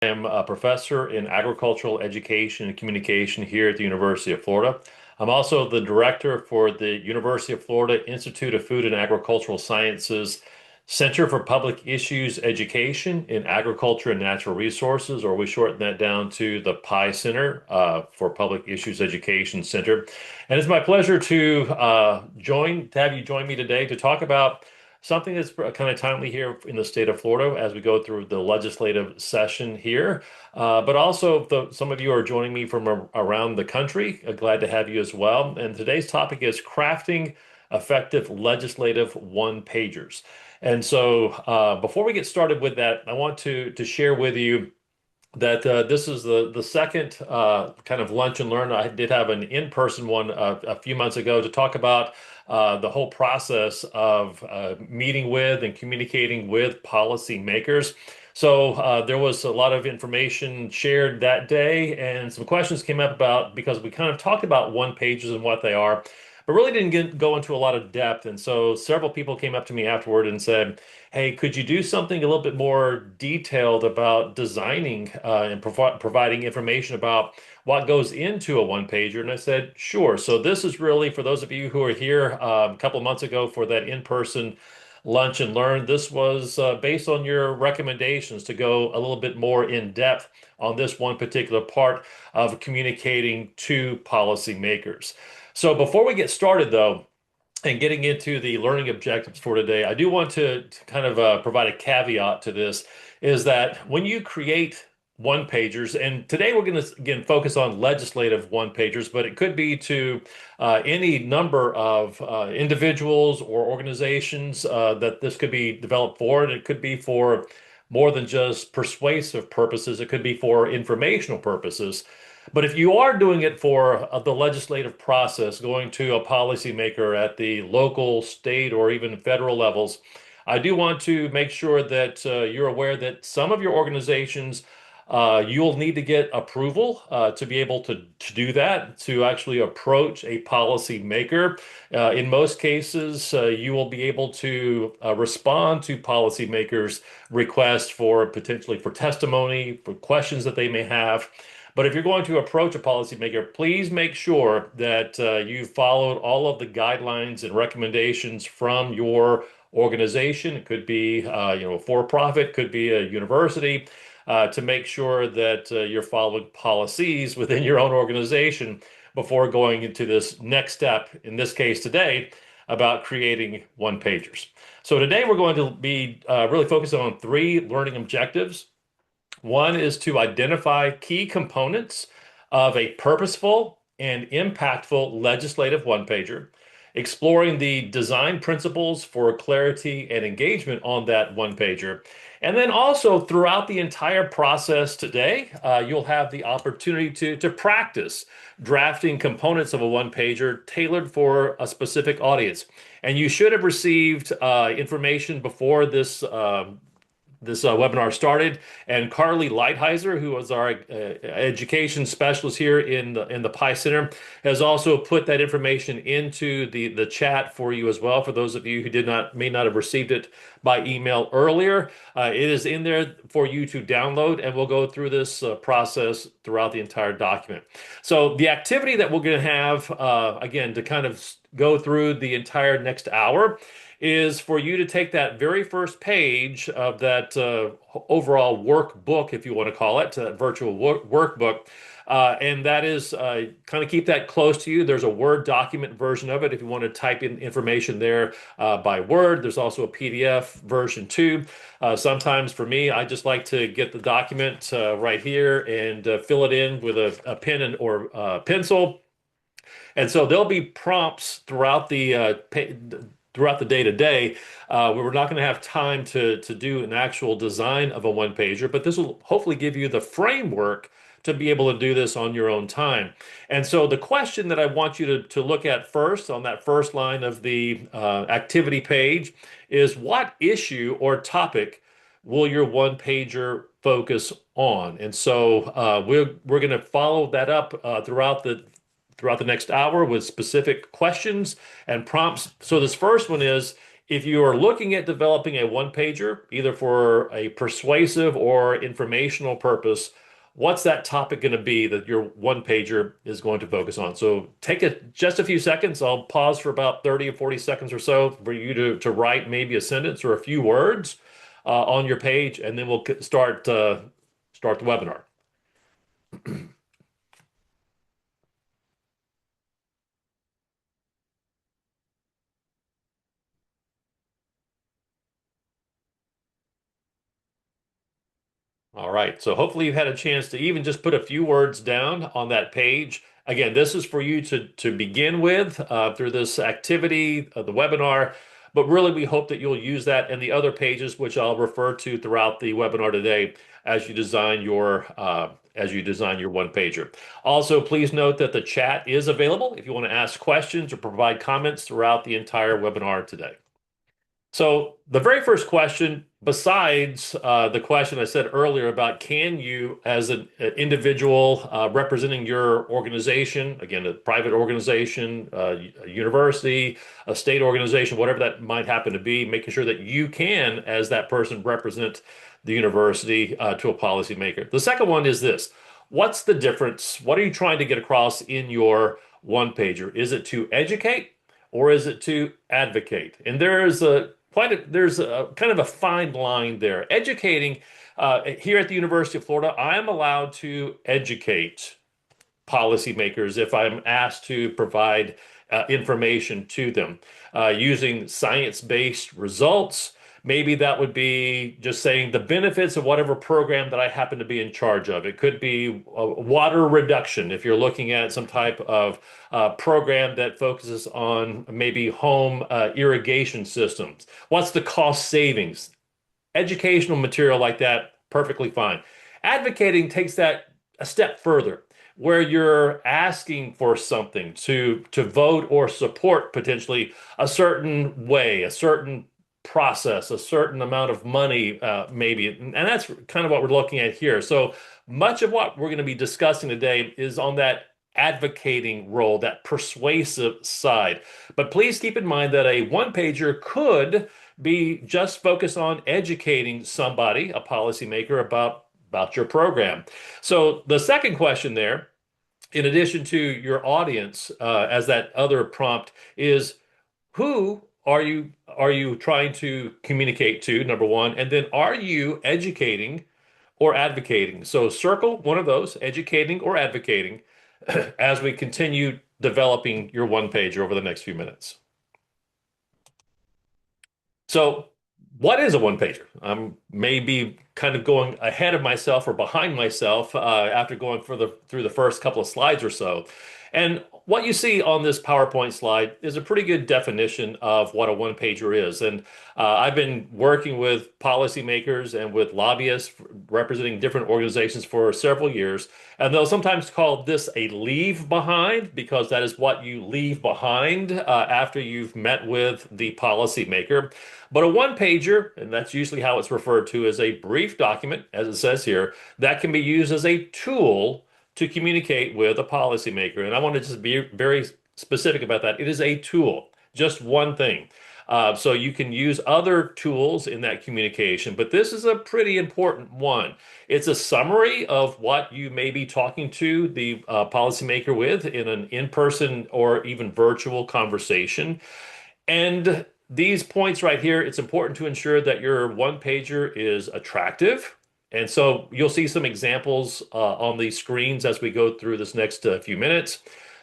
I am a professor in agricultural education and communication here at the University of Florida. I'm also the director for the University of Florida Institute of Food and Agricultural Sciences Center for Public Issues Education in Agriculture and Natural Resources, or we shorten that down to the PI Center for Public Issues Education Center. And it's my pleasure to have you join me today to talk about something that's kind of timely here in the state of Florida as we go through the legislative session here. But also, some of you are joining me from around the country. Glad to have you as well. And today's topic is crafting effective legislative one-pagers. And so, before we get started with that, I want to share with you that this is the second kind of lunch and learn. I did have an in-person one a few months ago to talk about the whole process of meeting with and communicating with policymakers. So there was a lot of information shared that day, and some questions came up about because we kind of talked about one pages and what they are, but really didn't go into a lot of depth. And so several people came up to me afterward and said, "Hey, could you do something a little bit more detailed about designing and providing information about what goes into a one pager?" And I said, "Sure." So this is really for those of you who are here a couple of months ago for that in-person lunch and learn. This was based on your recommendations to go a little bit more in depth on this one particular part of communicating to policymakers. So before we get started, though, and getting into the learning objectives for today, I do want to kind of provide a caveat to this, is that when you create one pagers, and today we're going to again focus on legislative one pagers, but it could be to any number of individuals or organizations that this could be developed for, and it could be for more than just persuasive purposes. It could be for informational purposes. But if you are doing it for the legislative process, going to a policymaker at the local, state, or even federal levels, I do want to make sure that you're aware that some of your organizations, you'll need to get approval to be able to do that, to actually approach a policymaker. In most cases, you will be able to respond to policymakers' requests for potentially for testimony, for questions that they may have. But if you're going to approach a policymaker, please make sure that you've followed all of the guidelines and recommendations from your organization. It could be, for-profit, could be a university, to make sure that you're following policies within your own organization before going into this next step, in this case today, about creating one pagers. So today we're going to be really focusing on three learning objectives. One is to identify key components of a purposeful and impactful legislative one-pager, exploring the design principles for clarity and engagement on that one-pager. And then also throughout the entire process today, you'll have the opportunity to practice drafting components of a one-pager tailored for a specific audience. And you should have received information before this webinar started, and Carly Lighthizer, who was our education specialist here in the PI Center, has also put that information into the chat for you as well. For those of you who may not have received it by email earlier, it is in there for you to download, and we'll go through this process throughout the entire document. So the activity that we're going to have, again, to kind of go through the entire next hour, is for you to take that very first page of that overall workbook, if you want to call it, virtual workbook. And that is kind of keep that close to you. There's a Word document version of it if you want to type in information there by Word. There's also a PDF version too. Sometimes for me, I just like to get the document right here and fill it in with a pen or pencil. And so there'll be prompts throughout the day to day. We're not going to have time to do an actual design of a one pager, but this will hopefully give you the framework to be able to do this on your own time. And so the question that I want you to look at first on that first line of the activity page is, what issue or topic will your one pager focus on? And so we're going to follow that up throughout the next hour with specific questions and prompts. So this first one is If you are looking at developing a one pager, either for a persuasive or informational purpose, what's that topic going to be that your one pager is going to focus on? So take just a few seconds. I'll pause for about 30 or 40 seconds or so for you to write maybe a sentence or a few words on your page, and then we'll start the webinar. All right. So hopefully you've had a chance to even just put a few words down on that page. Again, this is for you to begin with through this activity, the webinar. But really, we hope that you'll use that and the other pages, which I'll refer to throughout the webinar today as you design your one pager. Also, please note that the chat is available if you want to ask questions or provide comments throughout the entire webinar today. So the very first question, besides the question I said earlier about can you, as an individual representing your organization, again, a private organization, a university, a state organization, whatever that might happen to be, making sure that you can, as that person, represent the university to a policymaker. The second one is this. What's the difference? What are you trying to get across in your one pager? Is it to educate or is it to advocate? And there's a kind of a fine line there. Educating here at the University of Florida, I am allowed to educate policymakers if I'm asked to provide information to them using science-based results. Maybe that would be just saying the benefits of whatever program that I happen to be in charge of. It could be water reduction if you're looking at some type of program that focuses on maybe home irrigation systems. What's the cost savings? Educational material like that, perfectly fine. Advocating takes that a step further, where you're asking for something to vote or support potentially a certain way, a certain process, a certain amount of money, maybe. And that's kind of what we're looking at here. So much of what we're going to be discussing today is on that advocating role, that persuasive side. But please keep in mind that a one pager could be just focused on educating somebody, a policymaker, about your program. So the second question there, in addition to your audience, as that other prompt, is who are you trying to communicate to, number one, and then are you educating or advocating? So circle one of those, educating or advocating, as we continue developing your one page over the next few minutes. So, what is a one pager? I'm maybe kind of going ahead of myself or behind myself after going through the first couple of slides or so. And what you see on this PowerPoint slide is a pretty good definition of what a one pager is. And I've been working with policymakers and with lobbyists representing different organizations for several years. And they'll sometimes call this a leave behind because that is what you leave behind after you've met with the policymaker. But a one pager, and that's usually how it's referred to, is a brief document, as it says here, that can be used as a tool to communicate with a policymaker. And I want to just be very specific about that. It is a tool, just one thing. So you can use other tools in that communication, but this is a pretty important one. It's a summary of what you may be talking to the policymaker with in an in-person or even virtual conversation. And these points right here, it's important to ensure that your one pager is attractive. And so you'll see some examples on these screens as we go through this next few minutes.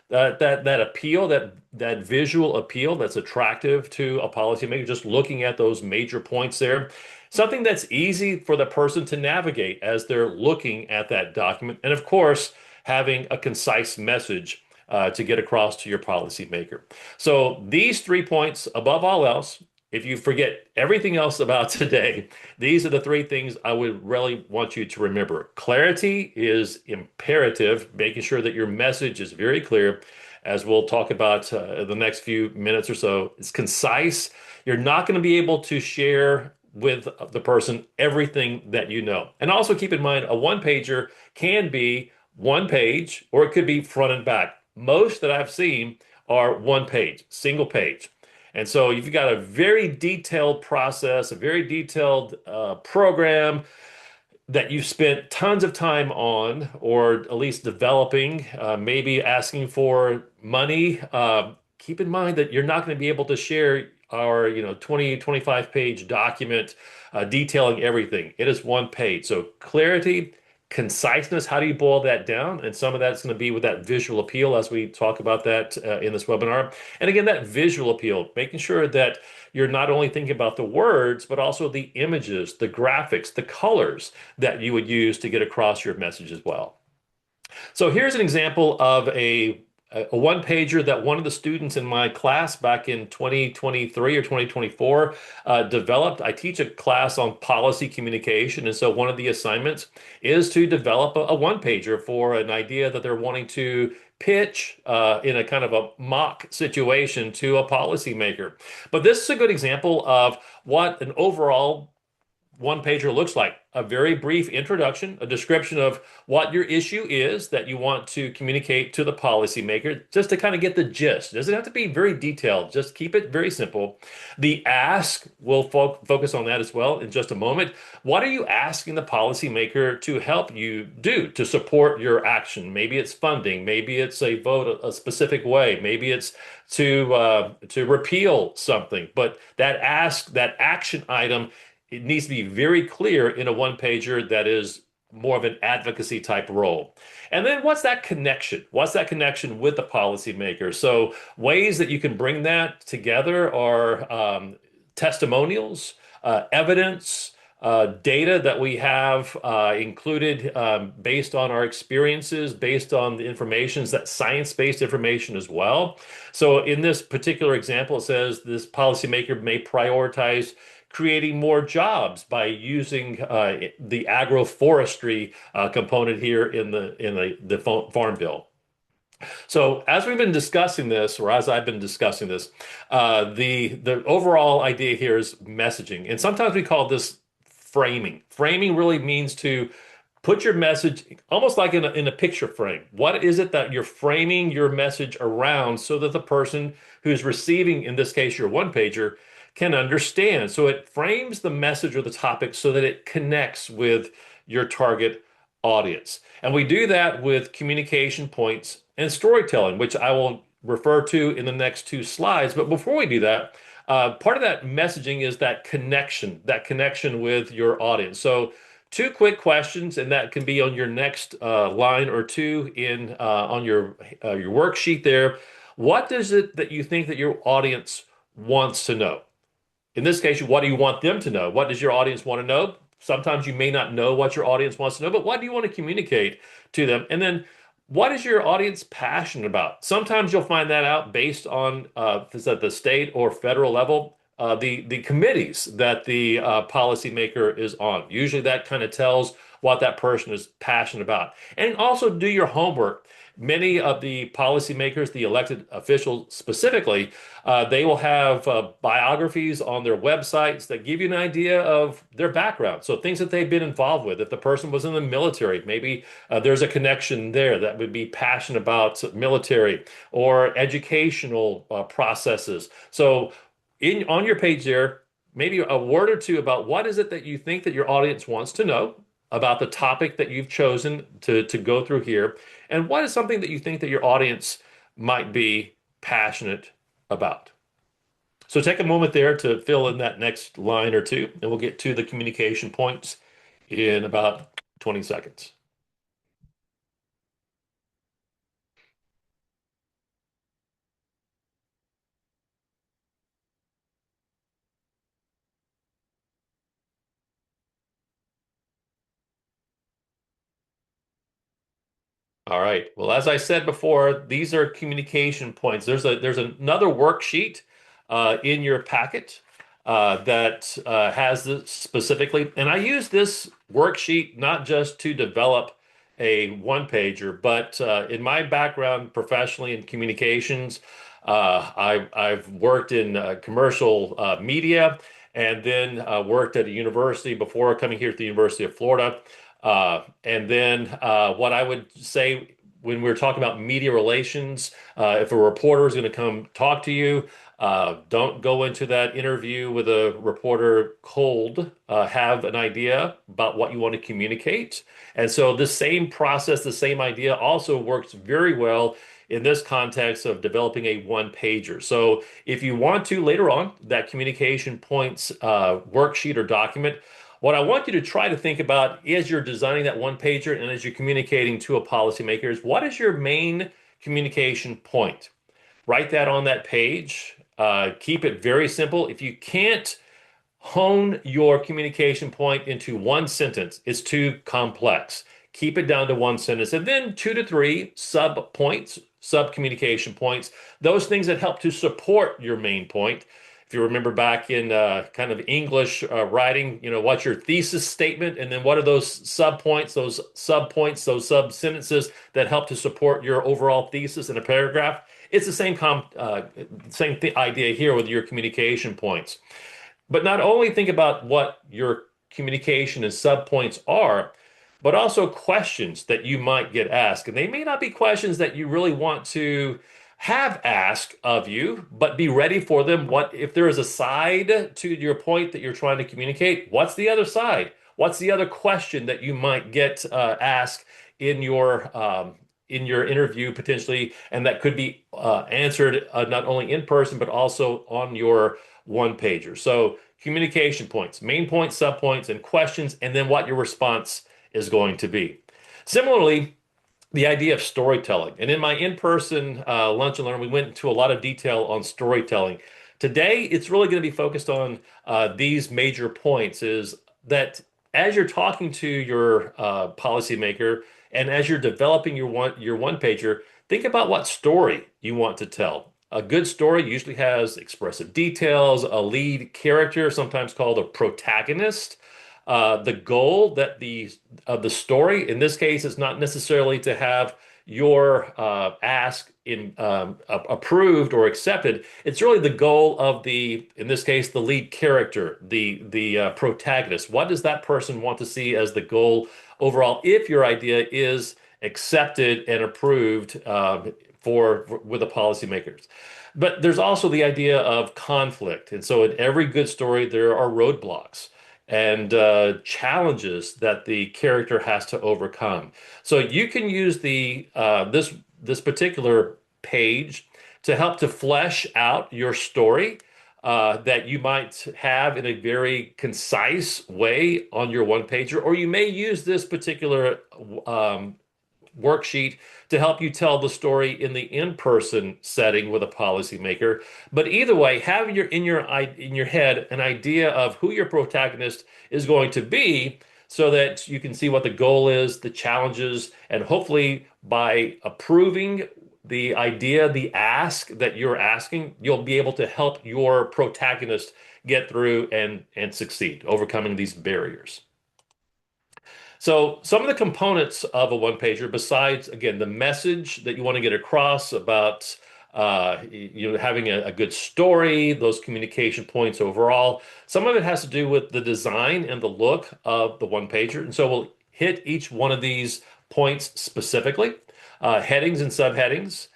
That appeal, that visual appeal that's attractive to a policymaker, just looking at those major points there. Something that's easy for the person to navigate as they're looking at that document. And of course, having a concise message to get across to your policymaker. So these 3 points, above all else, if you forget everything else about today, these are the 3 things I would really want you to remember. Clarity is imperative, making sure that your message is very clear, as we'll talk about the next few minutes or so. It's concise. You're not going to be able to share with the person everything that you know. And also keep in mind, a one pager can be one page, or it could be front and back. Most that I've seen are one page, single page. And so you've got a very detailed process, a very detailed program that you've spent tons of time on, or at least developing, maybe asking for money. Keep in mind that you're not going to be able to share our, 20, 25 page document detailing everything. It is one page. So clarity, conciseness, how do you boil that down? And some of that's going to be with that visual appeal as we talk about that in this webinar. And again, that visual appeal, making sure that you're not only thinking about the words, but also the images, the graphics, the colors that you would use to get across your message as well. So here's an example of a one pager that one of the students in my class back in 2023 or 2024 developed. I teach a class on policy communication, and so one of the assignments is to develop a one pager for an idea that they're wanting to pitch in a kind of a mock situation to a policymaker. But this is a good example of what an overall one pager looks like: a very brief introduction, a description of what your issue is that you want to communicate to the policymaker, just to kind of get the gist. It doesn't have to be very detailed, just keep it very simple. The ask, we'll focus on that as well in just a moment. What are you asking the policymaker to help you do to support your action? Maybe it's funding, maybe it's a vote a specific way, maybe it's to repeal something. But that ask, that action item, it needs to be very clear in a one pager that is more of an advocacy type role. And then what's that connection? What's that connection with the policymaker? So ways that you can bring that together are testimonials, evidence, data that we have included based on our experiences, based on the information, that science-based information as well. So in this particular example, it says this policymaker may prioritize creating more jobs by using the agroforestry component here in the farm bill. So as we've been discussing this, or as I've been discussing this, the overall idea here is messaging, and sometimes we call this framing. Framing really means to put your message almost like in a picture frame. What is it that you're framing your message around so that the person who's receiving, in this case, your one pager, can understand? So it frames the message or the topic so that it connects with your target audience. And we do that with communication points and storytelling, which I will refer to in the next two slides. But before we do that, part of that messaging is that connection with your audience. So two quick questions, and that can be on your next line or two in on your worksheet there. What is it that you think that your audience wants to know? In this case, what do you want them to know? What does your audience want to know? Sometimes you may not know what your audience wants to know, but what do you want to communicate to them? And then what is your audience passionate about? Sometimes you'll find that out based on if it's at the state or federal level, the committees that the policymaker is on. Usually that kind of tells what that person is passionate about. And also do your homework. Many of the policymakers, the elected officials specifically, they will have biographies on their websites that give you an idea of their background. So things that they've been involved with. If the person was in the military, maybe there's a connection there that would be passionate about military or educational processes. So on your page there, maybe a word or two about what is it that you think that your audience wants to know about the topic that you've chosen to go through here, and what is something that you think that your audience might be passionate about. So take a moment there to fill in that next line or two, and we'll get to the communication points in about 20 seconds. All right. Well, as I said before, these are communication points. There's another worksheet in your packet that has this specifically, and I use this worksheet not just to develop a one pager, but in my background professionally in communications, I've worked in commercial media, and then worked at a university before coming here to the University of Florida. And then what I would say when we're talking about media relations, if a reporter is going to come talk to you, Don't go into that interview with a reporter cold. Have an idea about what you want to communicate. And so the same process, the same idea also works very well in this context of developing a one pager. So if you want to later on, that communication points worksheet or document, what I want you to try to think about as you're designing that one pager and as you're communicating to a policymaker is what is your main communication point? Write that on that page. Keep it very simple. If you can't hone your communication point into one sentence, it's too complex. Keep it down to one sentence and then two to three sub points, sub communication points, those things that help to support your main point. If you remember back in kind of English writing, what's your thesis statement? And then what are those sub points, those sub points, those sub sentences that help to support your overall thesis in a paragraph? It's the same idea here with your communication points. But not only think about what your communication and subpoints are, but also questions that you might get asked. And they may not be questions that you really want to have asked of you, but be ready for them. What if there is a side to your point that you're trying to communicate? What's the other side? What's the other question that you might get asked in your interview potentially, and that could be answered not only in person but also on your one pager. So communication points, main points, subpoints, and questions, and then what your response is going to be. Similarly, the idea of storytelling. And in my in-person lunch and learn, we went into a lot of detail on storytelling. Today, it's really going to be focused on these major points is that as you're talking to your policymaker and as you're developing your one pager, think about what story you want to tell. A good story usually has expressive details, a lead character, sometimes called a protagonist. The goal of the story, in this case, is not necessarily to have your ask approved or accepted. It's really the goal of in this case, the lead character, the protagonist. What does that person want to see as the goal overall? If your idea is accepted and approved with the policymakers. But there's also the idea of conflict. And so in every good story, there are roadblocks and challenges that the character has to overcome. So you can use this particular page to help to flesh out your story that you might have in a very concise way on your one pager, or you may use this particular worksheet to help you tell the story in the in-person setting with a policymaker. But either way, have in your head an idea of who your protagonist is going to be so that you can see what the goal is, the challenges, and hopefully by approving the idea, the ask that you're asking, you'll be able to help your protagonist get through and succeed, overcoming these barriers. So some of the components of a one pager, besides again the message that you want to get across about having a good story, those communication points overall, some of it has to do with the design and the look of the one pager. And so we'll hit each one of these points specifically. Headings and subheadings,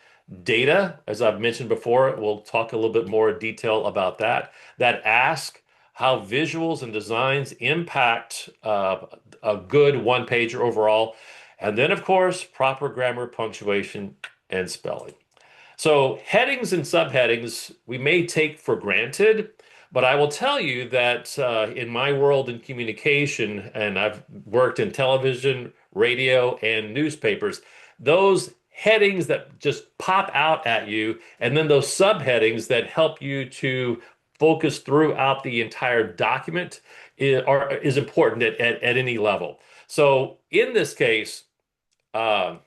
data, as I've mentioned before, we'll talk a little bit more detail about that. That ask, how visuals and designs impact a good one pager overall. And then, of course, proper grammar, punctuation, and spelling. So headings and subheadings we may take for granted, but I will tell you that in my world in communication, and I've worked in television, radio, and newspapers, those headings that just pop out at you, and then those subheadings that help you to focus throughout the entire document is important at any level. So in this case, we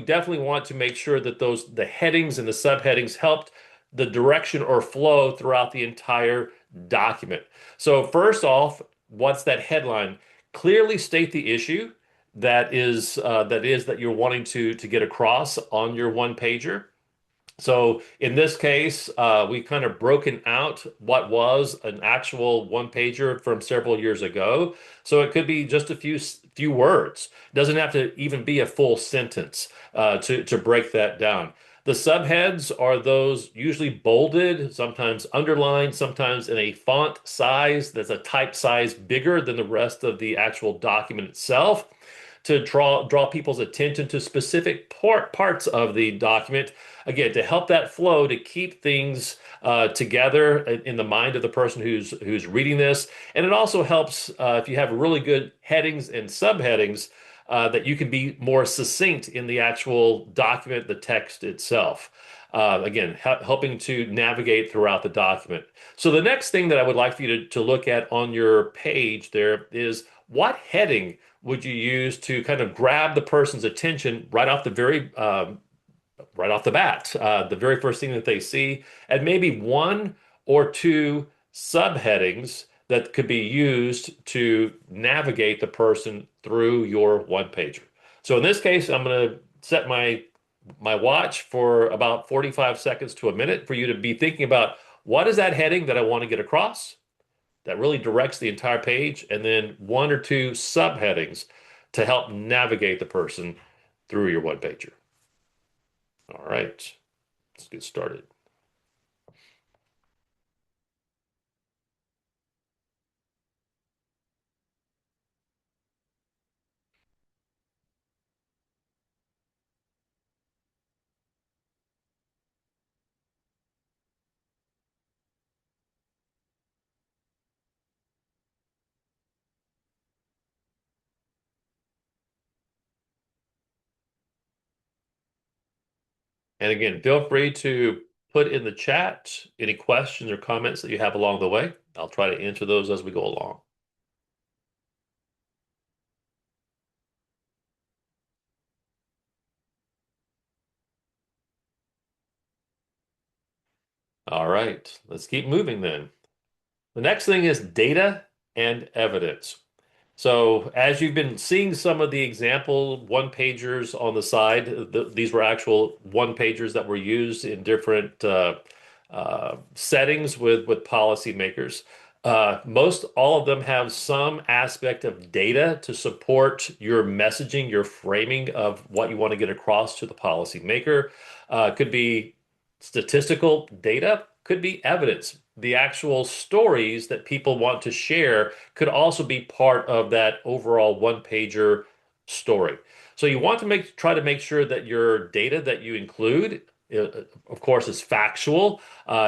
definitely want to make sure that the headings and the subheadings helped the direction or flow throughout the entire document. So first off, what's that headline? Clearly state the issue that you're wanting to get across on your one pager. So in this case, we kind of broken out what was an actual one pager from several years ago. So it could be just a few words. It doesn't have to even be a full sentence to break that down. The subheads are those usually bolded, sometimes underlined, sometimes in a font size that's a type size bigger than the rest of the actual document itself to draw people's attention to specific parts of the document. Again, to help that flow, to keep things together in the mind of the person who's reading this. And it also helps if you have really good headings and subheadings that you can be more succinct in the actual document, the text itself. Again, helping to navigate throughout the document. So the next thing that I would like for you to look at on your page there is what heading would you use to kind of grab the person's attention right off the bat, the very first thing that they see, and maybe one or two subheadings that could be used to navigate the person through your one pager. So in this case, I'm going to set my watch for about 45 seconds to a minute for you to be thinking about what is that heading that I want to get across that really directs the entire page, and then one or two subheadings to help navigate the person through your one pager. All right, let's get started. And again, feel free to put in the chat any questions or comments that you have along the way. I'll try to answer those as we go along. All right, let's keep moving then. The next thing is data and evidence. So as you've been seeing some of the example one pagers on the side, these were actual one pagers that were used in different settings with policymakers. Most all of them have some aspect of data to support your messaging, your framing of what you want to get across to the policymaker. Could be statistical data, could be evidence. The actual stories that people want to share could also be part of that overall one pager story. So you want to try to make sure that your data that you include, of course, is factual.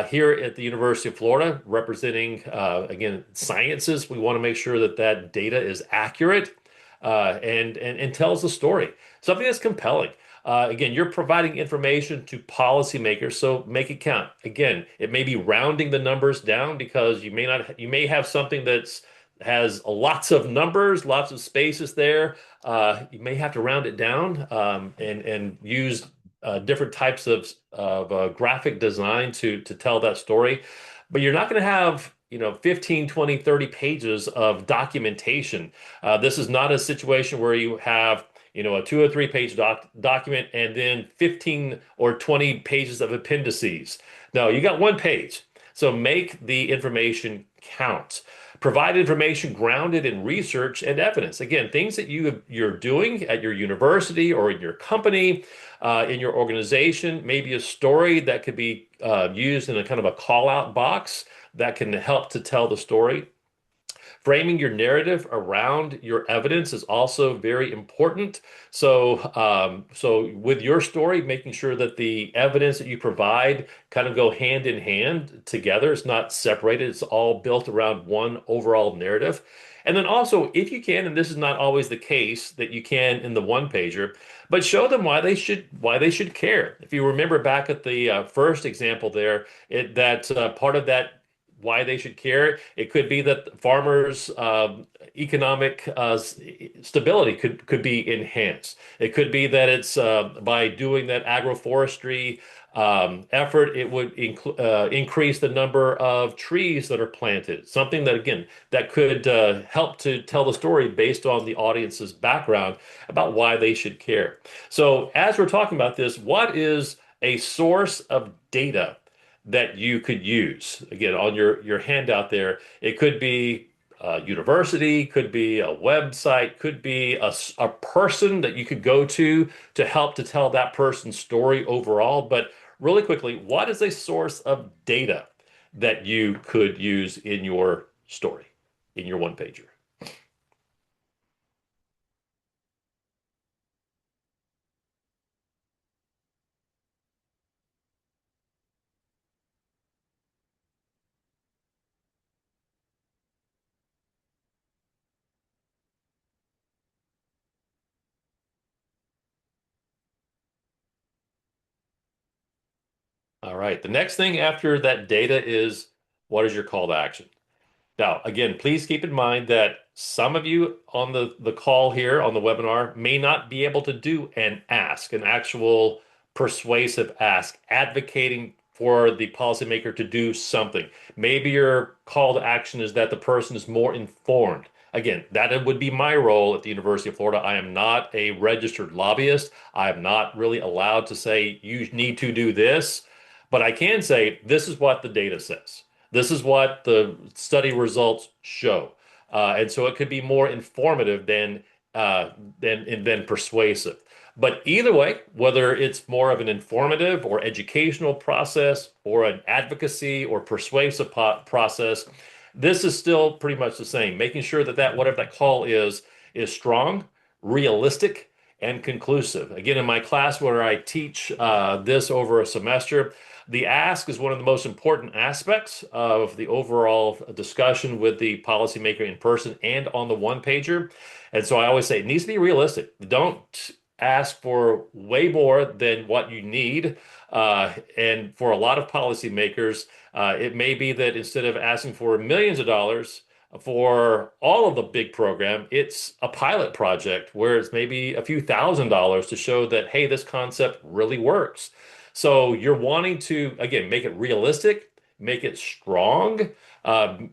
Here at the University of Florida, representing again sciences, we want to make sure that that data is accurate and tells the story, something that's compelling. Again, you're providing information to policymakers, so make it count. Again, it may be rounding the numbers down because you may have something that's has lots of numbers, lots of spaces there. You may have to round it down and use different types of graphic design to tell that story. But you're not going to have 15, 20, 30 pages of documentation. This is not a situation where you have a 2 or 3 page document and then 15 or 20 pages of appendices. No, you got one page. So make the information count. Provide information grounded in research and evidence. Again, things that you're doing at your university or in your company, in your organization, maybe a story that could be used in a kind of a call out box that can help to tell the story. Framing your narrative around your evidence is also very important. So with your story, making sure that the evidence that you provide kind of go hand in hand together. It's not separated. It's all built around one overall narrative. And then also, if you can, and this is not always the case that you can in the one pager, but show them why they should care. If you remember back at the first example there, that part of that why they should care. It could be that farmers' economic stability could be enhanced. It could be that it's by doing that agroforestry effort, it would increase the number of trees that are planted. Something that, again, that could help to tell the story based on the audience's background about why they should care. So, as we're talking about this, what is a source of data that you could use? Again, on your handout there, it could be a university, could be a website, could be a person that you could go to help to tell that person's story overall. But really quickly, what is a source of data that you could use in your story, in your one pager? All right. The next thing after that data is what is your call to action? Now, again, please keep in mind that some of you on the call here on the webinar may not be able to do an ask, an actual persuasive ask, advocating for the policymaker to do something. Maybe your call to action is that the person is more informed. Again, that would be my role at the University of Florida. I am not a registered lobbyist. I am not really allowed to say you need to do this, but I can say this is what the data says. This is what the study results show. And so it could be more informative uh, than persuasive. But either way, whether it's more of an informative or educational process or an advocacy or persuasive process, this is still pretty much the same. Making sure that whatever that call is strong, realistic, and conclusive. Again, in my class where I teach this over a semester, the ask is one of the most important aspects of the overall discussion with the policymaker in person and on the one pager. And so I always say it needs to be realistic. Don't ask for way more than what you need. And for a lot of policymakers, it may be that instead of asking for millions of dollars for all of the big program, it's a pilot project where it's maybe a few $1,000s to show that, hey, this concept really works. So you're wanting to, again, make it realistic, make it strong,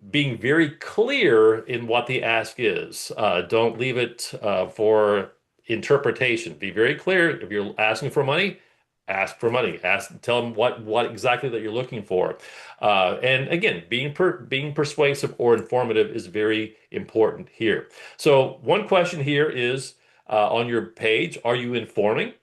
being very clear in what the ask is. Don't leave it for interpretation. Be very clear. If you're asking for money, ask for money. Tell them what exactly that you're looking for. And again, being persuasive or informative is very important here. So one question here is on your page, are you informing?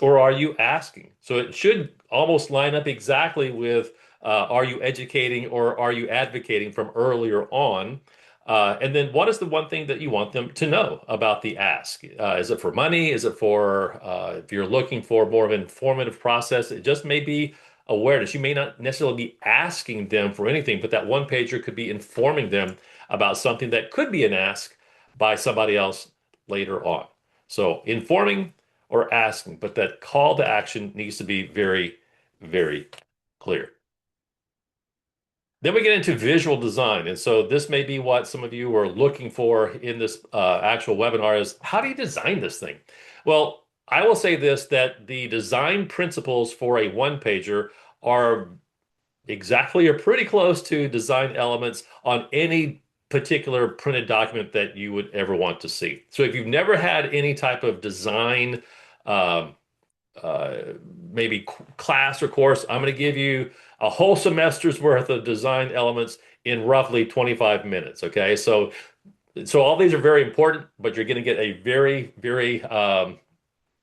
Or are you asking? So it should almost line up exactly with are you educating or are you advocating from earlier on? And then what is the one thing that you want them to know about the ask? Is it for money? Is it for if you're looking for more of an informative process? It just may be awareness. You may not necessarily be asking them for anything, but that one pager could be informing them about something that could be an ask by somebody else later on. So informing or asking, but that call to action needs to be very, very clear. Then we get into visual design. And so this may be what some of you are looking for in this actual webinar is how do you design this thing? Well, I will say this, that the design principles for a one pager are exactly or pretty close to design elements on any particular printed document that you would ever want to see. So if you've never had any type of design um, uh, maybe class or course, I'm going to give you a whole semester's worth of design elements in roughly 25 minutes. Okay, so all these are very important, but you're going to get a very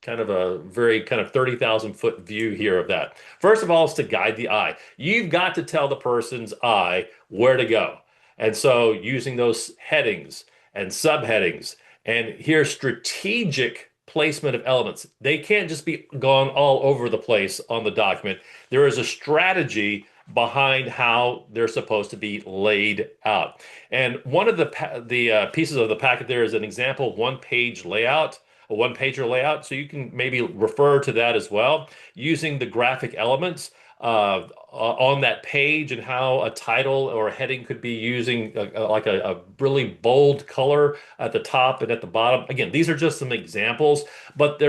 kind of a very kind of 30,000 foot view here of that. First of all, is to guide the eye. You've got to tell the person's eye where to go. And so using those headings and subheadings and here strategic placement of elements. They can't just be gone all over the place on the document. There is a strategy behind how they're supposed to be laid out. And one of the pieces of the packet there is an example one-page layout, a one-pager layout. So you can maybe refer to that as well using the graphic elements on that page and how a title or a heading could be using like a really bold color at the top and at the bottom. Again, these are just some examples, but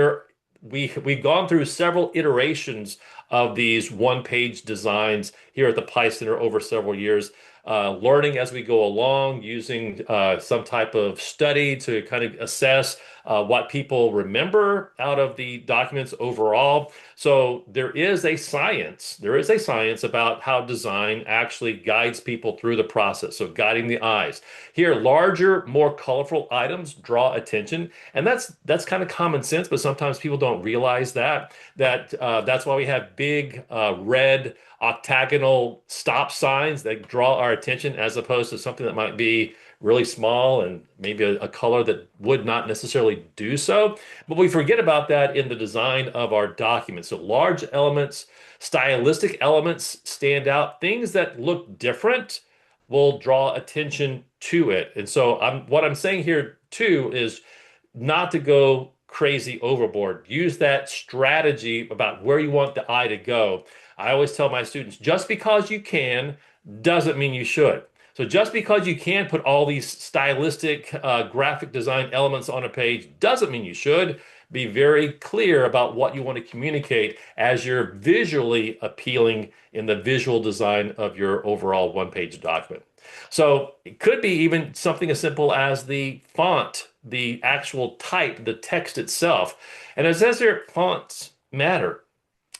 we've gone through several iterations of these one-page designs here at the Pi Center over several years, learning as we go along, using some type of study to kind of assess what people remember out of the documents overall. So there is a science about how design actually guides people through the process. So guiding the eyes. Here, larger, more colorful items draw attention, and that's kind of common sense, but sometimes people don't realize that's why we have big red octagonal stop signs that draw our attention as opposed to something that might be really small and maybe a color that would not necessarily do so. But we forget about that in the design of our documents. So large elements, stylistic elements stand out. Things that look different will draw attention to it. And so what I'm saying here too is not to go crazy overboard. Use that strategy about where you want the eye to go. I always tell my students, just because you can doesn't mean you should. So just because you can put all these stylistic graphic design elements on a page doesn't mean you should. Be very clear about what you want to communicate as you're visually appealing in the visual design of your overall one-page document. So it could be even something as simple as the font, the actual type, the text itself. And as it says here, fonts matter.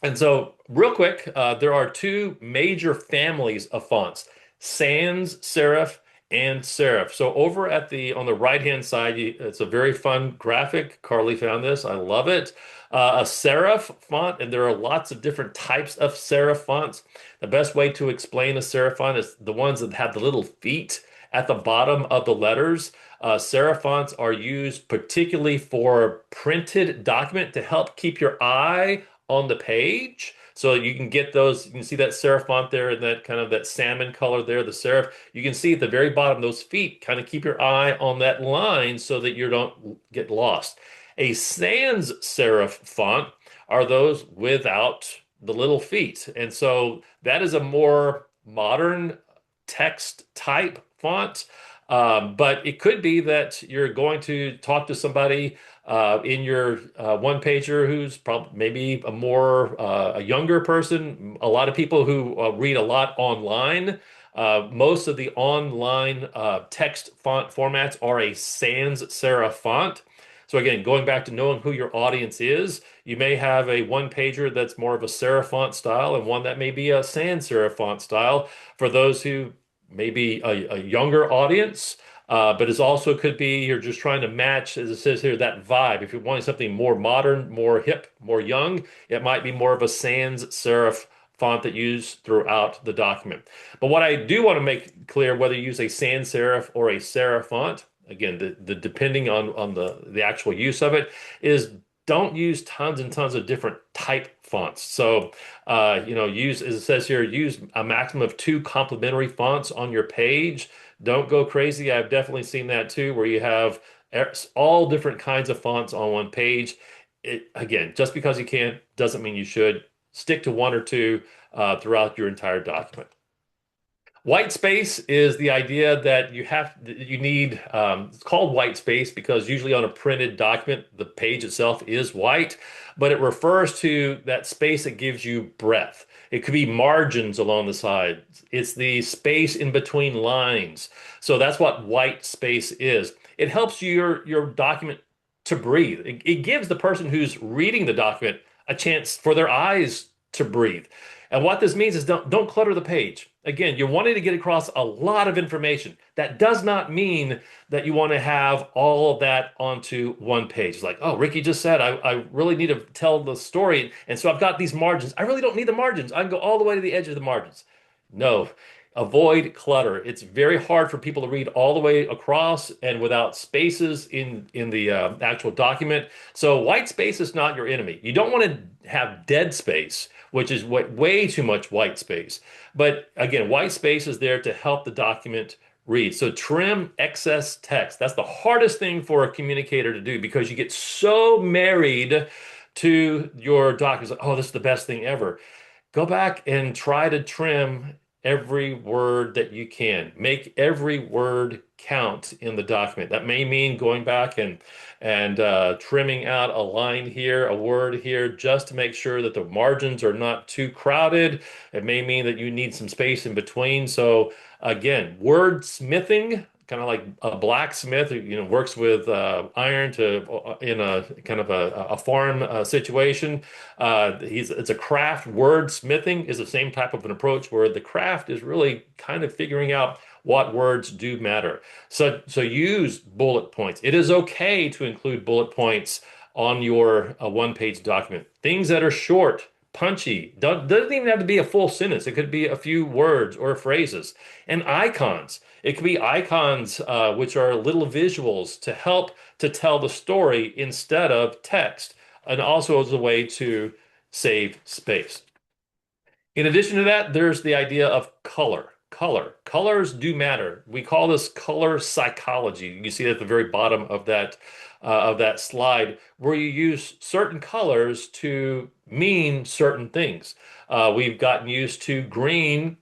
And so, real quick, there are two major families of fonts: sans serif and serif. So over on the right-hand side, it's a very fun graphic. Carly found this. I love it. A serif font, and there are lots of different types of serif fonts. The best way to explain a serif font is the ones that have the little feet at the bottom of the letters. Serif fonts are used particularly for printed document to help keep your eye on the page. So you can get those, you can see that serif font there and that kind of that salmon color there, the serif. You can see at the very bottom, those feet kind of keep your eye on that line so that you don't get lost. A sans serif font are those without the little feet. And so that is a more modern text type font. But it could be that you're going to talk to somebody in your one pager who's probably maybe a younger person. A lot of people who read a lot online. Most of the online text font formats are a sans serif font. So again, going back to knowing who your audience is, you may have a one pager that's more of a serif font style and one that may be a sans serif font style for those who maybe a younger audience, but it also could be you're just trying to match, as it says here, that vibe. If you're wanting something more modern, more hip, more young, it might be more of a sans serif font that used throughout the document. But what I do want to make clear, whether you use a sans serif or a serif font, again, the depending on the actual use of it, is don't use tons and tons of different type fonts. So, use, as it says here, use a maximum of two complementary fonts on your page. Don't go crazy. I've definitely seen that too, where you have all different kinds of fonts on one page. Again, just because you can doesn't mean you should. Stick to one or two throughout your entire document. White space is the idea that you need, it's called white space because usually on a printed document, the page itself is white, but it refers to that space that gives you breadth. It could be margins along the side. It's the space in between lines. So that's what white space is. It helps your document to breathe. It gives the person who's reading the document a chance for their eyes to breathe. And what this means is don't clutter the page. Again, you're wanting to get across a lot of information. That does not mean that you want to have all of that onto one page. It's like, oh, Ricky just said, I really need to tell the story. And so I've got these margins. I really don't need the margins. I can go all the way to the edge of the margins. No, avoid clutter. It's very hard for people to read all the way across and without spaces in the actual document. So white space is not your enemy. You don't want to have dead space, which is way too much white space. But again, white space is there to help the document read. So trim excess text. That's the hardest thing for a communicator to do because you get so married to your document. Like, oh, this is the best thing ever. Go back and try to trim every word that you can. Make every word count in the document. That may mean going back and trimming out a line here, a word here, just to make sure that the margins are not too crowded. It may mean that you need some space in between. So again, wordsmithing, kind of like a blacksmith who, works with iron to in a kind of a farm situation. It's a craft. Wordsmithing is the same type of an approach where the craft is really kind of figuring out what words do matter. So use bullet points. It is okay to include bullet points on your one-page document. Things that are short, punchy, doesn't even have to be a full sentence. It could be a few words or phrases. And icons. It could be icons, which are little visuals to help to tell the story instead of text, and also as a way to save space. In addition to that, there's the idea of color. Colors do matter. We call this color psychology. You see it at the very bottom of that slide, where you use certain colors to mean certain things. We've gotten used to green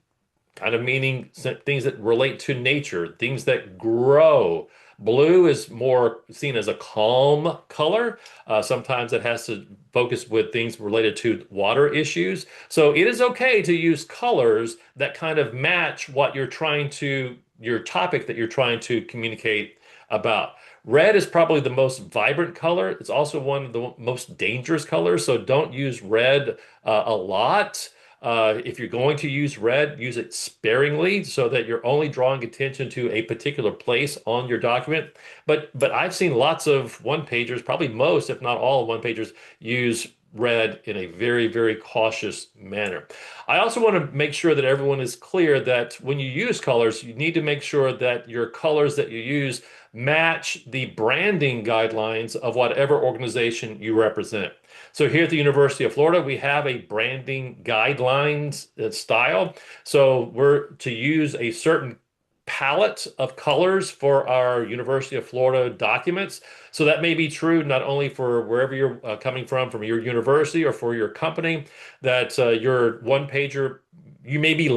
kind of meaning things that relate to nature, things that grow. Blue is more seen as a calm color. Sometimes it has to focus with things related to water issues. So it is okay to use colors that kind of match what you're trying to, your topic that you're trying to communicate about. Red is probably the most vibrant color. It's also one of the most dangerous colors. So don't use red a lot. If you're going to use red, use it sparingly so that you're only drawing attention to a particular place on your document. But I've seen lots of one-pagers, probably most, if not all one-pagers, use red in a very, very cautious manner. I also want to make sure that everyone is clear that when you use colors, you need to make sure that your colors that you use match the branding guidelines of whatever organization you represent. So here at the University of Florida, we have a branding guidelines style. So we're to use a certain palette of colors for our University of Florida documents. So that may be true not only for wherever you're coming from your university or for your company, that your one pager, you may be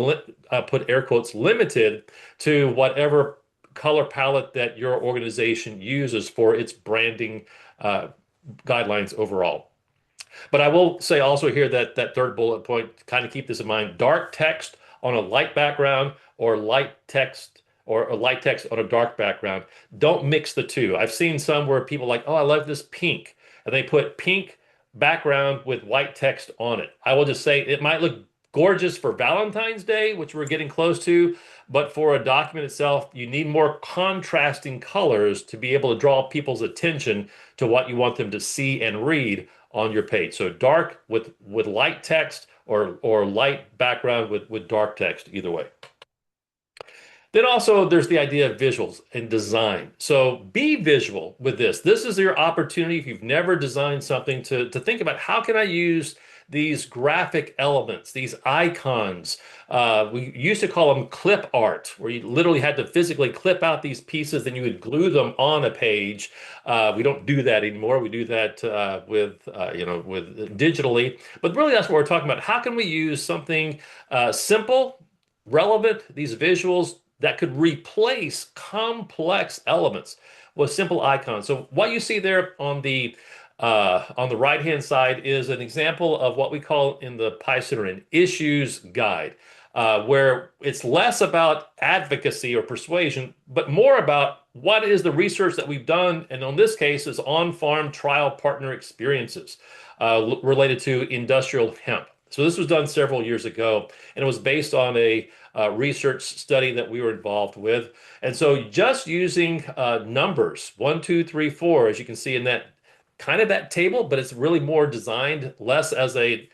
put air quotes limited to whatever color palette that your organization uses for its branding guidelines overall. But I will say also here that that third bullet point, kind of keep this in mind, dark text on a light background or light text or a light text on a dark background. Don't mix the two. I've seen some where people are like, oh, I love this pink. And they put pink background with white text on it. I will just say it might look gorgeous for Valentine's Day, which we're getting close to, but for a document itself, you need more contrasting colors to be able to draw people's attention to what you want them to see and read on your page. So dark with light text or light background with dark text, either way. Then also there's the idea of visuals and design. So be visual with this. This is your opportunity if you've never designed something to think about how can I use these graphic elements, these icons. We used to call them clip art, where you literally had to physically clip out these pieces, then you would glue them on a page. We don't do that anymore. We do that with digitally. But really, that's what we're talking about. How can we use something simple, relevant, these visuals that could replace complex elements with simple icons? So what you see there on the right-hand side is an example of what we call in the Pi Center an issues guide, where it's less about advocacy or persuasion, but more about what is the research that we've done, and in this case is on-farm trial partner experiences related to industrial hemp. So this was done several years ago, and it was based on a research study that we were involved with. And so just using numbers, 1, 2, 3, 4, as you can see in that kind of that table, but it's really more designed less as a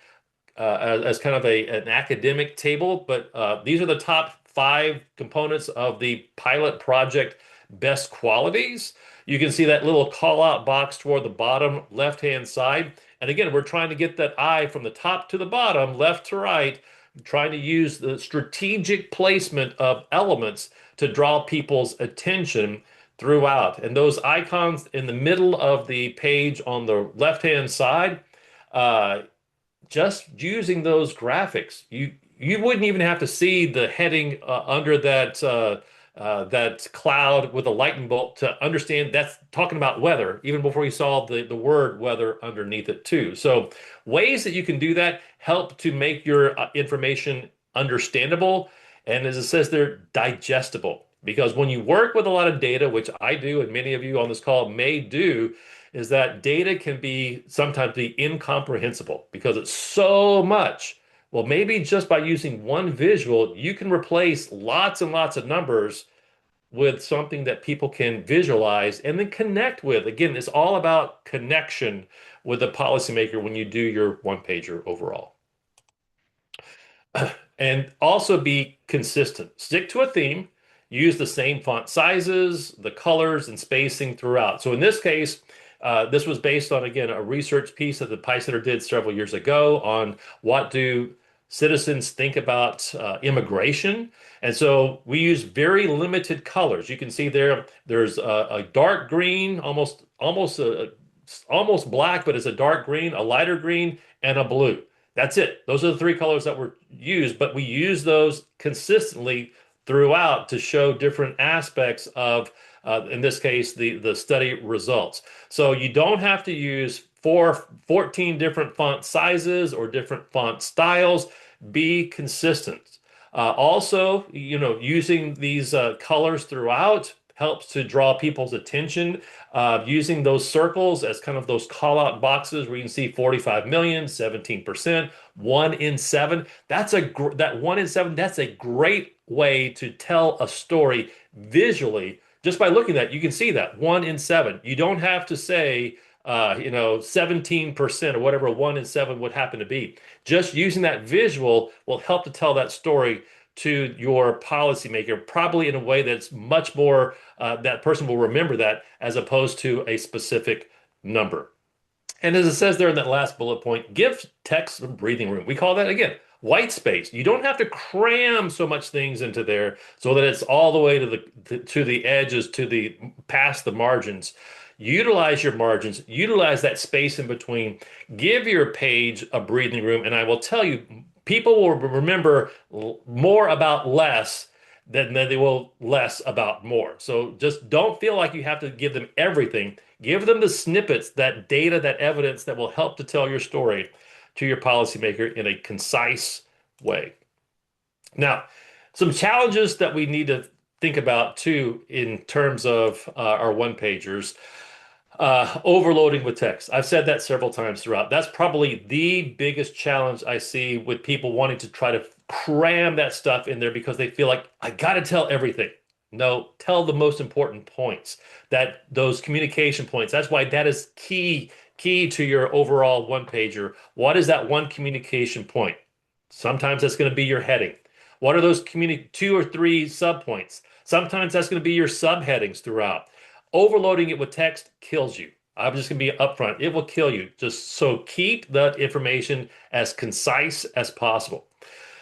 as kind of an academic table. But these are the top 5 components of the pilot project best qualities. You can see that little call out box toward the bottom left-hand side. And again, we're trying to get that eye from the top to the bottom, left to right, trying to use the strategic placement of elements to draw people's attention throughout. And those icons in the middle of the page on the left-hand side, just using those graphics, you wouldn't even have to see the heading under that cloud with a lightning bolt to understand that's talking about weather, even before you saw the word weather underneath it too. So ways that you can do that help to make your information understandable, and as it says there, digestible. Because when you work with a lot of data, which I do, and many of you on this call may do, is that data can be sometimes be incomprehensible because it's so much. Well, maybe just by using one visual, you can replace lots and lots of numbers with something that people can visualize and then connect with. Again, it's all about connection with the policymaker when you do your one pager overall. And also be consistent. Stick to a theme. Use the same font sizes, the colors, and spacing throughout. So in this case, this was based on, again, a research piece that the Pi Center did several years ago on what do citizens think about immigration. And so we use very limited colors. You can see there's a dark green, almost black, but it's a dark green, a lighter green, and a blue. That's it. Those are the three colors that were used, but we use those consistently throughout to show different aspects of, in this case, the study results. So you don't have to use 14 different font sizes or different font styles. Be consistent. Also, using these colors throughout helps to draw people's attention. Using those circles as kind of those call out boxes where you can see 45 million, 17%, one in seven. That one in seven, that's a great way to tell a story visually. Just by looking at it, you can see that one in seven. You don't have to say, 17% or whatever one in seven would happen to be. Just using that visual will help to tell that story to your policymaker, probably in a way that's much more, that person will remember that as opposed to a specific number. And as it says there in that last bullet point, give text some breathing room. We call that, again, white space. You don't have to cram so much things into there so that it's all the way to the edges, past the margins. Utilize your margins, utilize that space in between, give your page a breathing room, and I will tell you, people will remember more about less than they will less about more. So just don't feel like you have to give them everything. Give them the snippets, that data, that evidence that will help to tell your story to your policymaker in a concise way. Now, some challenges that we need to think about too in terms of our one pagers. Overloading with text. I've said that several times throughout. That's probably the biggest challenge I see with people wanting to try to cram that stuff in there because they feel like I got to tell everything. No, tell the most important points. Those communication points. That's why that is key to your overall one pager. What is that one communication point? Sometimes that's going to be your heading. What are those two or three subpoints? Sometimes that's going to be your subheadings throughout. Overloading it with text kills you. I'm just going to be upfront. It will kill you. Just so keep that information as concise as possible.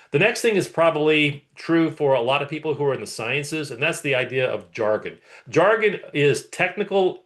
The next thing is probably true for a lot of people who are in the sciences, and that's the idea of jargon. Jargon is technical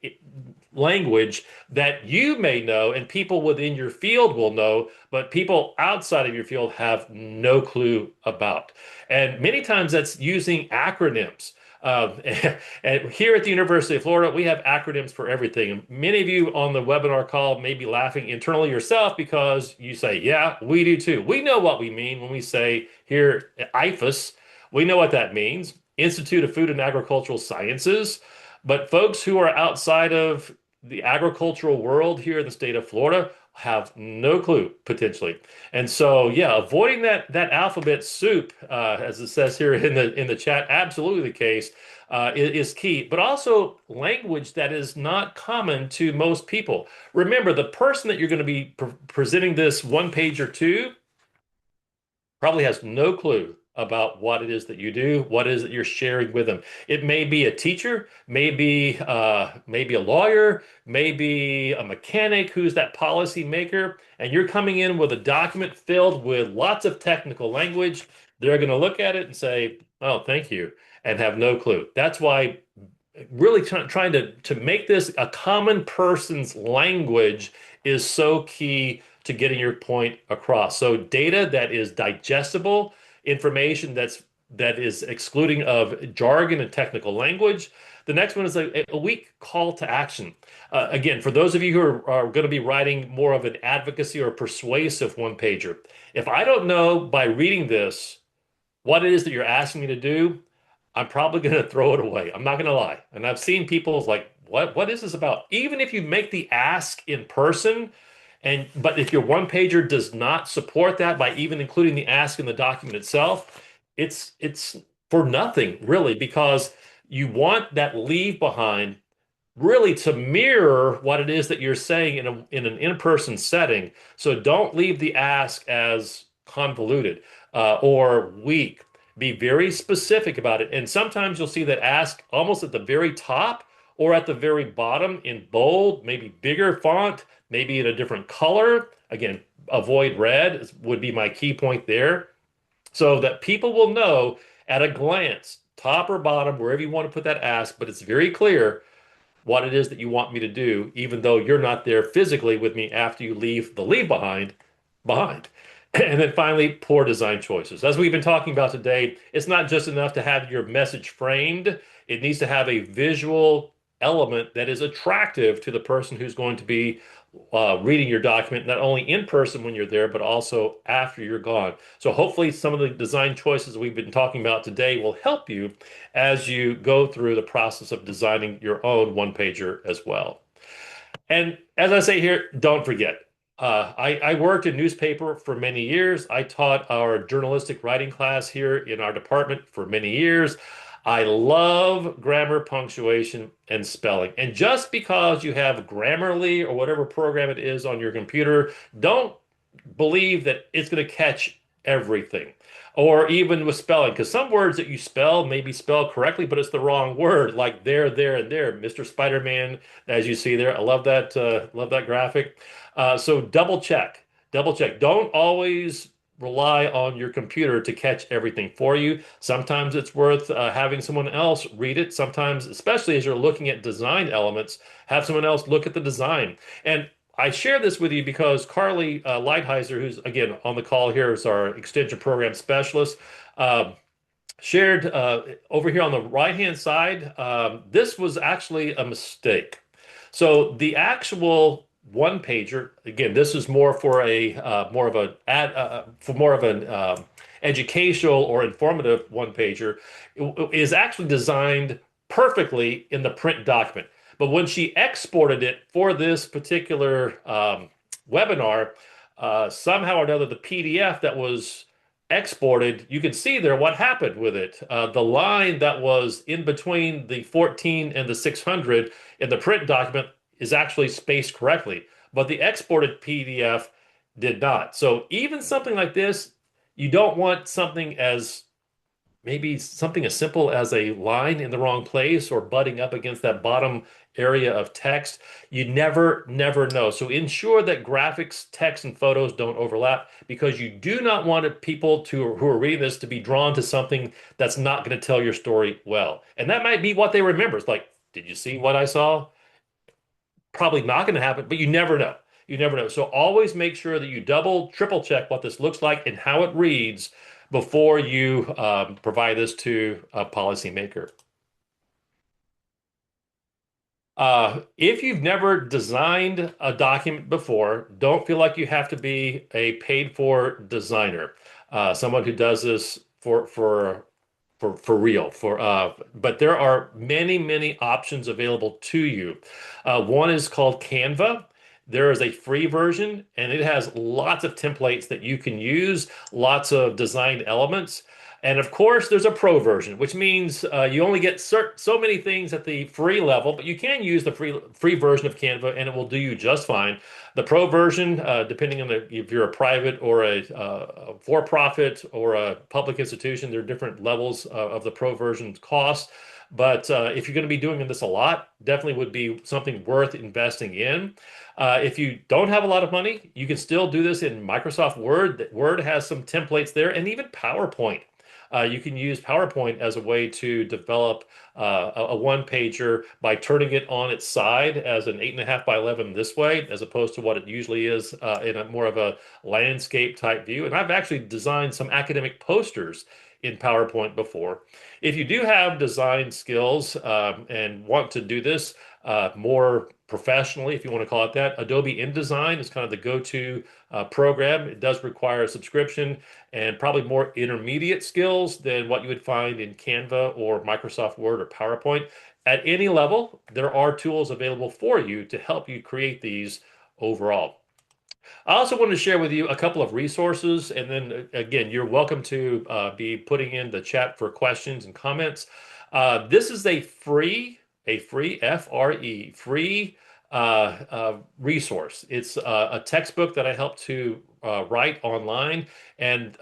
language that you may know and people within your field will know, but people outside of your field have no clue about. And many times that's using acronyms. And here at the University of Florida, we have acronyms for everything. And many of you on the webinar call may be laughing internally yourself because you say, yeah, we do too. We know what we mean when we say here IFAS. We know what that means, Institute of Food and Agricultural Sciences. But folks who are outside of the agricultural world here in the state of Florida have no clue potentially. And so, yeah, avoiding that alphabet soup, as it says here in the chat, absolutely the case, is key. But also language that is not common to most people. Remember, the person that you're going to be presenting this one pager to probably has no clue about what it is that you do, what it is that you're sharing with them. It may be a teacher, maybe a lawyer, maybe a mechanic who's that policy maker, and you're coming in with a document filled with lots of technical language. They're going to look at it and say, "Oh, thank you," and have no clue. That's why really trying to make this a common person's language is so key to getting your point across. So data that is digestible, information that is excluding of jargon and technical language. The next one is a weak call to action. Again, for those of you who are going to be writing more of an advocacy or persuasive one pager, if I don't know by reading this what it is that you're asking me to do, I'm probably going to throw it away. I'm not going to lie. And I've seen people like, what is this about? Even if you make the ask in person, but if your one pager does not support that by even including the ask in the document itself, it's for nothing really, because you want that leave behind really to mirror what it is that you're saying in an in-person setting. So don't leave the ask as convoluted or weak. Be very specific about it. And sometimes you'll see that ask almost at the very top or at the very bottom in bold, maybe bigger font, maybe in a different color. Again, avoid red would be my key point there, so that people will know at a glance, top or bottom, wherever you want to put that ask, but it's very clear what it is that you want me to do, even though you're not there physically with me after you leave the leave behind. And then finally, poor design choices. As we've been talking about today, it's not just enough to have your message framed. It needs to have a visual element that is attractive to the person who's going to be reading your document, not only in person when you're there, but also after you're gone. So hopefully some of the design choices we've been talking about today will help you as you go through the process of designing your own one pager as well. And as I say here, don't forget, I worked in newspaper for many years. I taught our journalistic writing class here in our department for many years. I love grammar, punctuation, and spelling. And just because you have Grammarly or whatever program it is on your computer, don't believe that it's going to catch everything. Or even with spelling, because some words that you spell may be spelled correctly, but it's the wrong word, like there, and there. Mr. Spider-Man, as you see there, I love that graphic. So double check. Don't always rely on your computer to catch everything for you. Sometimes it's worth having someone else read it. Sometimes, especially as you're looking at design elements, have someone else look at the design. And I share this with you because Carly Lighthizer, who's again on the call here, is our extension program specialist, uh, shared over here on the right-hand side. This was actually a mistake. So the actual one pager, again, this is more for a more of an for more of an educational or informative one pager, is actually designed perfectly in the print document. But when she exported it for this particular webinar, somehow or another, the PDF that was exported, you can see there what happened with it. The line that was in between the 14 and the 600 in the print document is actually spaced correctly, but the exported PDF did not. So even something like this, you don't want something as maybe something as simple as a line in the wrong place or butting up against that bottom area of text. You never know. So ensure that graphics, text, and photos don't overlap, because you do not want people who are reading this to be drawn to something that's not going to tell your story well. And that might be what they remember. It's like, did you see what I saw? Probably not going to happen, but you never know. You never know. So always make sure that you double, triple check what this looks like and how it reads before you provide this to a policymaker. If you've never designed a document before, don't feel like you have to be a paid for designer, someone who does this for real. But there are many options available to you. One is called Canva. There is a free version, and it has lots of templates that you can use, lots of design elements. And of course, there's a pro version, which means you only get so many things at the free level, but you can use the free version of Canva, and it will do you just fine. The pro version, depending on if you're a private or a for-profit or a public institution, there are different levels of the pro version cost. But if you're going to be doing this a lot, definitely would be something worth investing in. If you don't have a lot of money, you can still do this in Microsoft Word. Word has some templates there, and even PowerPoint. you can use PowerPoint as a way to develop a one pager by turning it on its side as an 8.5 by 11 this way, as opposed to what it usually is in a more of a landscape type view. And I've actually designed some academic posters in PowerPoint before. If you do have design skills and want to do this more professionally, if you want to call it that, Adobe InDesign is kind of the go-to program. It does require a subscription and probably more intermediate skills than what you would find in Canva or Microsoft Word or PowerPoint. At any level, there are tools available for you to help you create these overall. I also want to share with you a couple of resources, and then again, you're welcome to be putting in the chat for questions and comments. This is a free free resource. It's a textbook that I helped to write online, and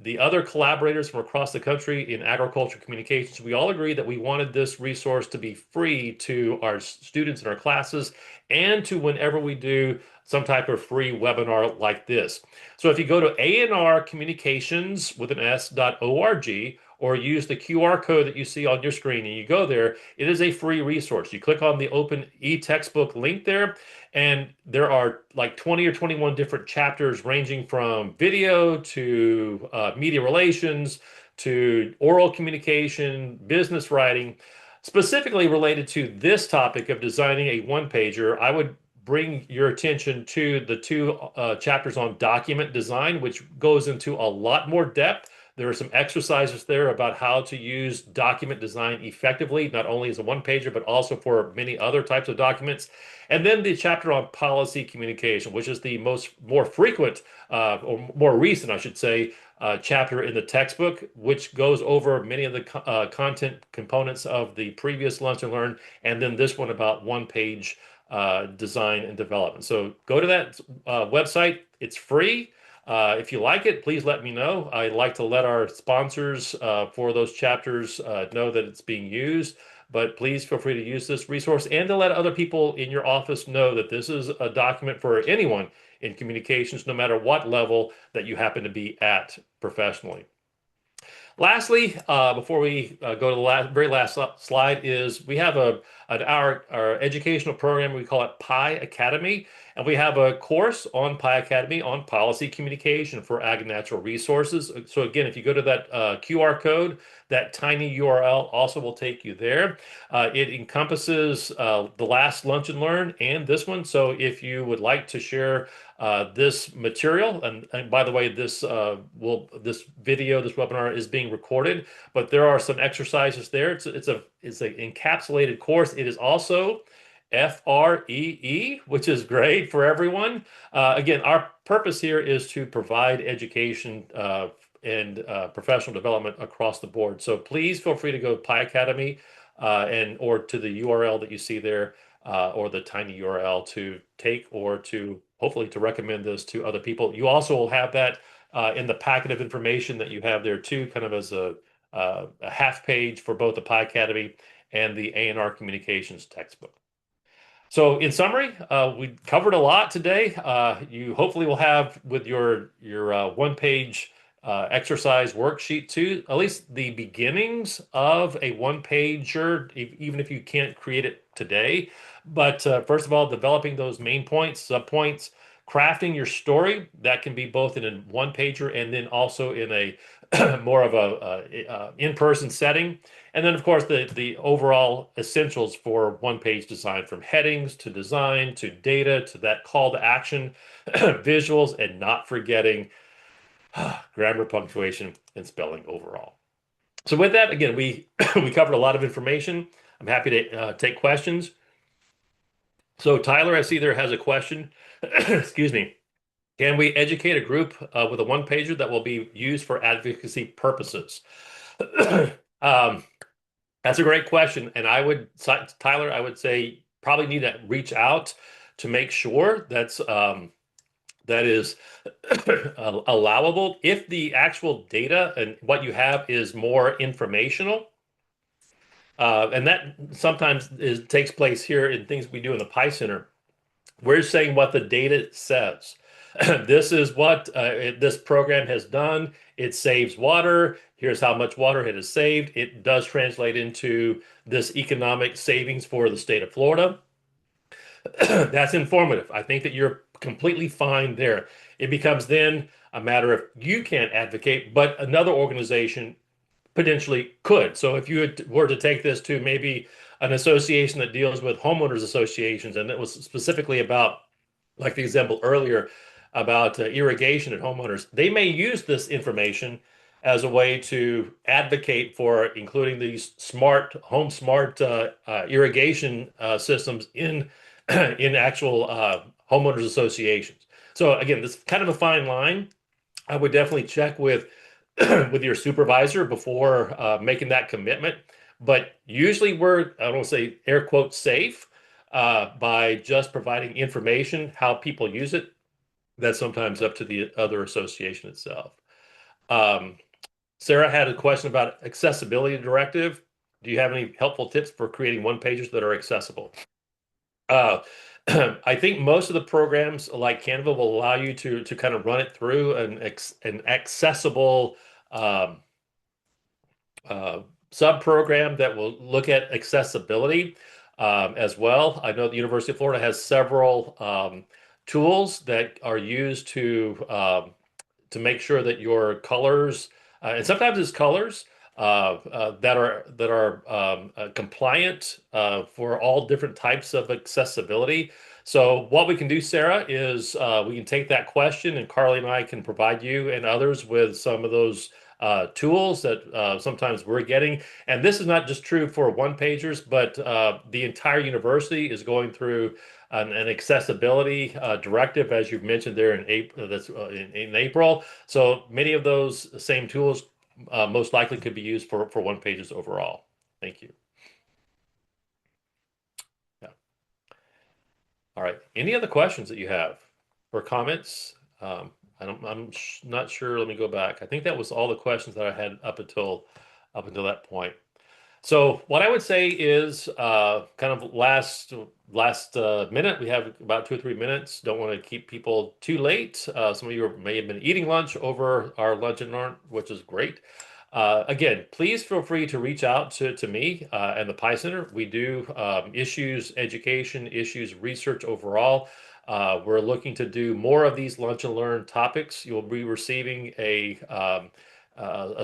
the other collaborators from across the country in agriculture communications, we all agreed that we wanted this resource to be free to our students in our classes and to whenever we do some type of free webinar like this. So if you go to anrcommunications with an s.org or use the QR code that you see on your screen and you go there, it is a free resource. You click on the open e-textbook link there, and there are like 20 or 21 different chapters ranging from video to media relations to oral communication, business writing. Specifically related to this topic of designing a one-pager, I would bring your attention to the two chapters on document design, which goes into a lot more depth. There are some exercises there about how to use document design effectively, not only as a one-pager, but also for many other types of documents. And then the chapter on policy communication, which is the more frequent, or more recent, I should say, chapter in the textbook, which goes over many of the content components of the previous Lunch and Learn, and then this one about one-page design and development. So go to that website. It's free. If you like it, please let me know. I like to let our sponsors for those chapters know that it's being used, but please feel free to use this resource and to let other people in your office know that this is a document for anyone in communications, no matter what level that you happen to be at professionally. Lastly, before we go to the very last slide, is we have our educational program. We call it Pi Academy, and we have a course on Pi Academy on policy communication for ag and natural resources. So again, if you go to that QR code, that tiny URL also will take you there. It encompasses the last Lunch and Learn and this one. So if you would like to share this material, and by the way, this webinar is being recorded, but there are some exercises there. It's an encapsulated course. It is also FREE, which is great for everyone. Again, our purpose here is to provide education and professional development across the board. So please feel free to go to Pi Academy or to the URL that you see there, or the tiny URL to take or to hopefully to recommend this to other people. You also will have that in the packet of information that you have there too, kind of as a half page for both the Pi Academy and the A&R Communications textbook. So in summary, we covered a lot today. You hopefully will have with your one-page exercise worksheet too, at least the beginnings of a one-pager, even if you can't create it today. But first of all, developing those main points, subpoints, crafting your story, that can be both in a one-pager and then also in a more of a in-person setting. And then, of course, the overall essentials for one-page design, from headings to design to data to that call to action, visuals, and not forgetting grammar, punctuation, and spelling overall. So with that, again, we covered a lot of information. I'm happy to take questions. So Tyler, I see there has a question. Excuse me. Can we educate a group with a one-pager that will be used for advocacy purposes? That's a great question. And Tyler, I would say probably need to reach out to make sure that is allowable. If the actual data and what you have is more informational, and that sometimes takes place here in things we do in the Pi Center, we're saying what the data says. This is what this program has done. It saves water. Here's how much water it has saved. It does translate into this economic savings for the state of Florida. That's informative. I think that you're completely fine there. It becomes then a matter of you can't advocate, but another organization potentially could. So if you were to take this to maybe an association that deals with homeowners associations, and it was specifically about, like the example earlier about irrigation at homeowners, they may use this information as a way to advocate for including these smart irrigation systems in in actual homeowners associations. So again, this is kind of a fine line. I would definitely check with with your supervisor before making that commitment. But usually we're, I don't want to say air quotes safe by just providing information, how people use it. That's sometimes up to the other association itself. Um, Sarah had a question about accessibility directive. Do you have any helpful tips for creating one pages that are accessible? Uh, I think most of the programs like Canva will allow you to kind of run it through an accessible um, uh, sub program that will look at accessibility as well. I know the University of Florida has several tools that are used to make sure that your colors, and sometimes it's colors that are compliant for all different types of accessibility. So what we can do, Sarah, is we can take that question, and Carly and I can provide you and others with some of those tools that sometimes we're getting. And this is not just true for one pagers, but the entire university is going through an accessibility directive, as you've mentioned there in April. That's in April. So many of those same tools most likely could be used for one pages overall. Thank you. Yeah. All right. Any other questions that you have or comments? I'm not sure. Let me go back. I think that was all the questions that I had up until that point. So what I would say is kind of last minute. We have about 2 or 3 minutes. Don't want to keep people too late. Some of you may have been eating lunch over our lunch and learn, which is great. Again, please feel free to reach out to me and the Pi Center. We do issues, education, issues, research overall. We're looking to do more of these lunch and learn topics. You'll be receiving a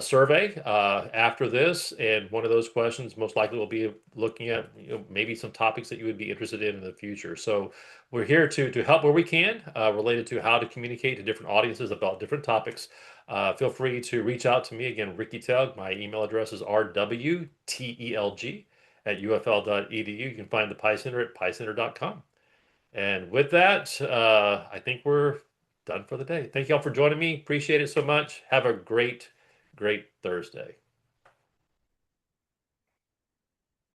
survey after this, and one of those questions most likely will be looking at maybe some topics that you would be interested in the future. So we're here to help where we can related to how to communicate to different audiences about different topics. Feel free to reach out to me again, Ricky Telg. My email address is rwtelg@ufl.edu. You can find the Pi Center at picenter.com. And with that, I think we're done for the day. Thank you all for joining me. Appreciate it so much. Have a great Thursday.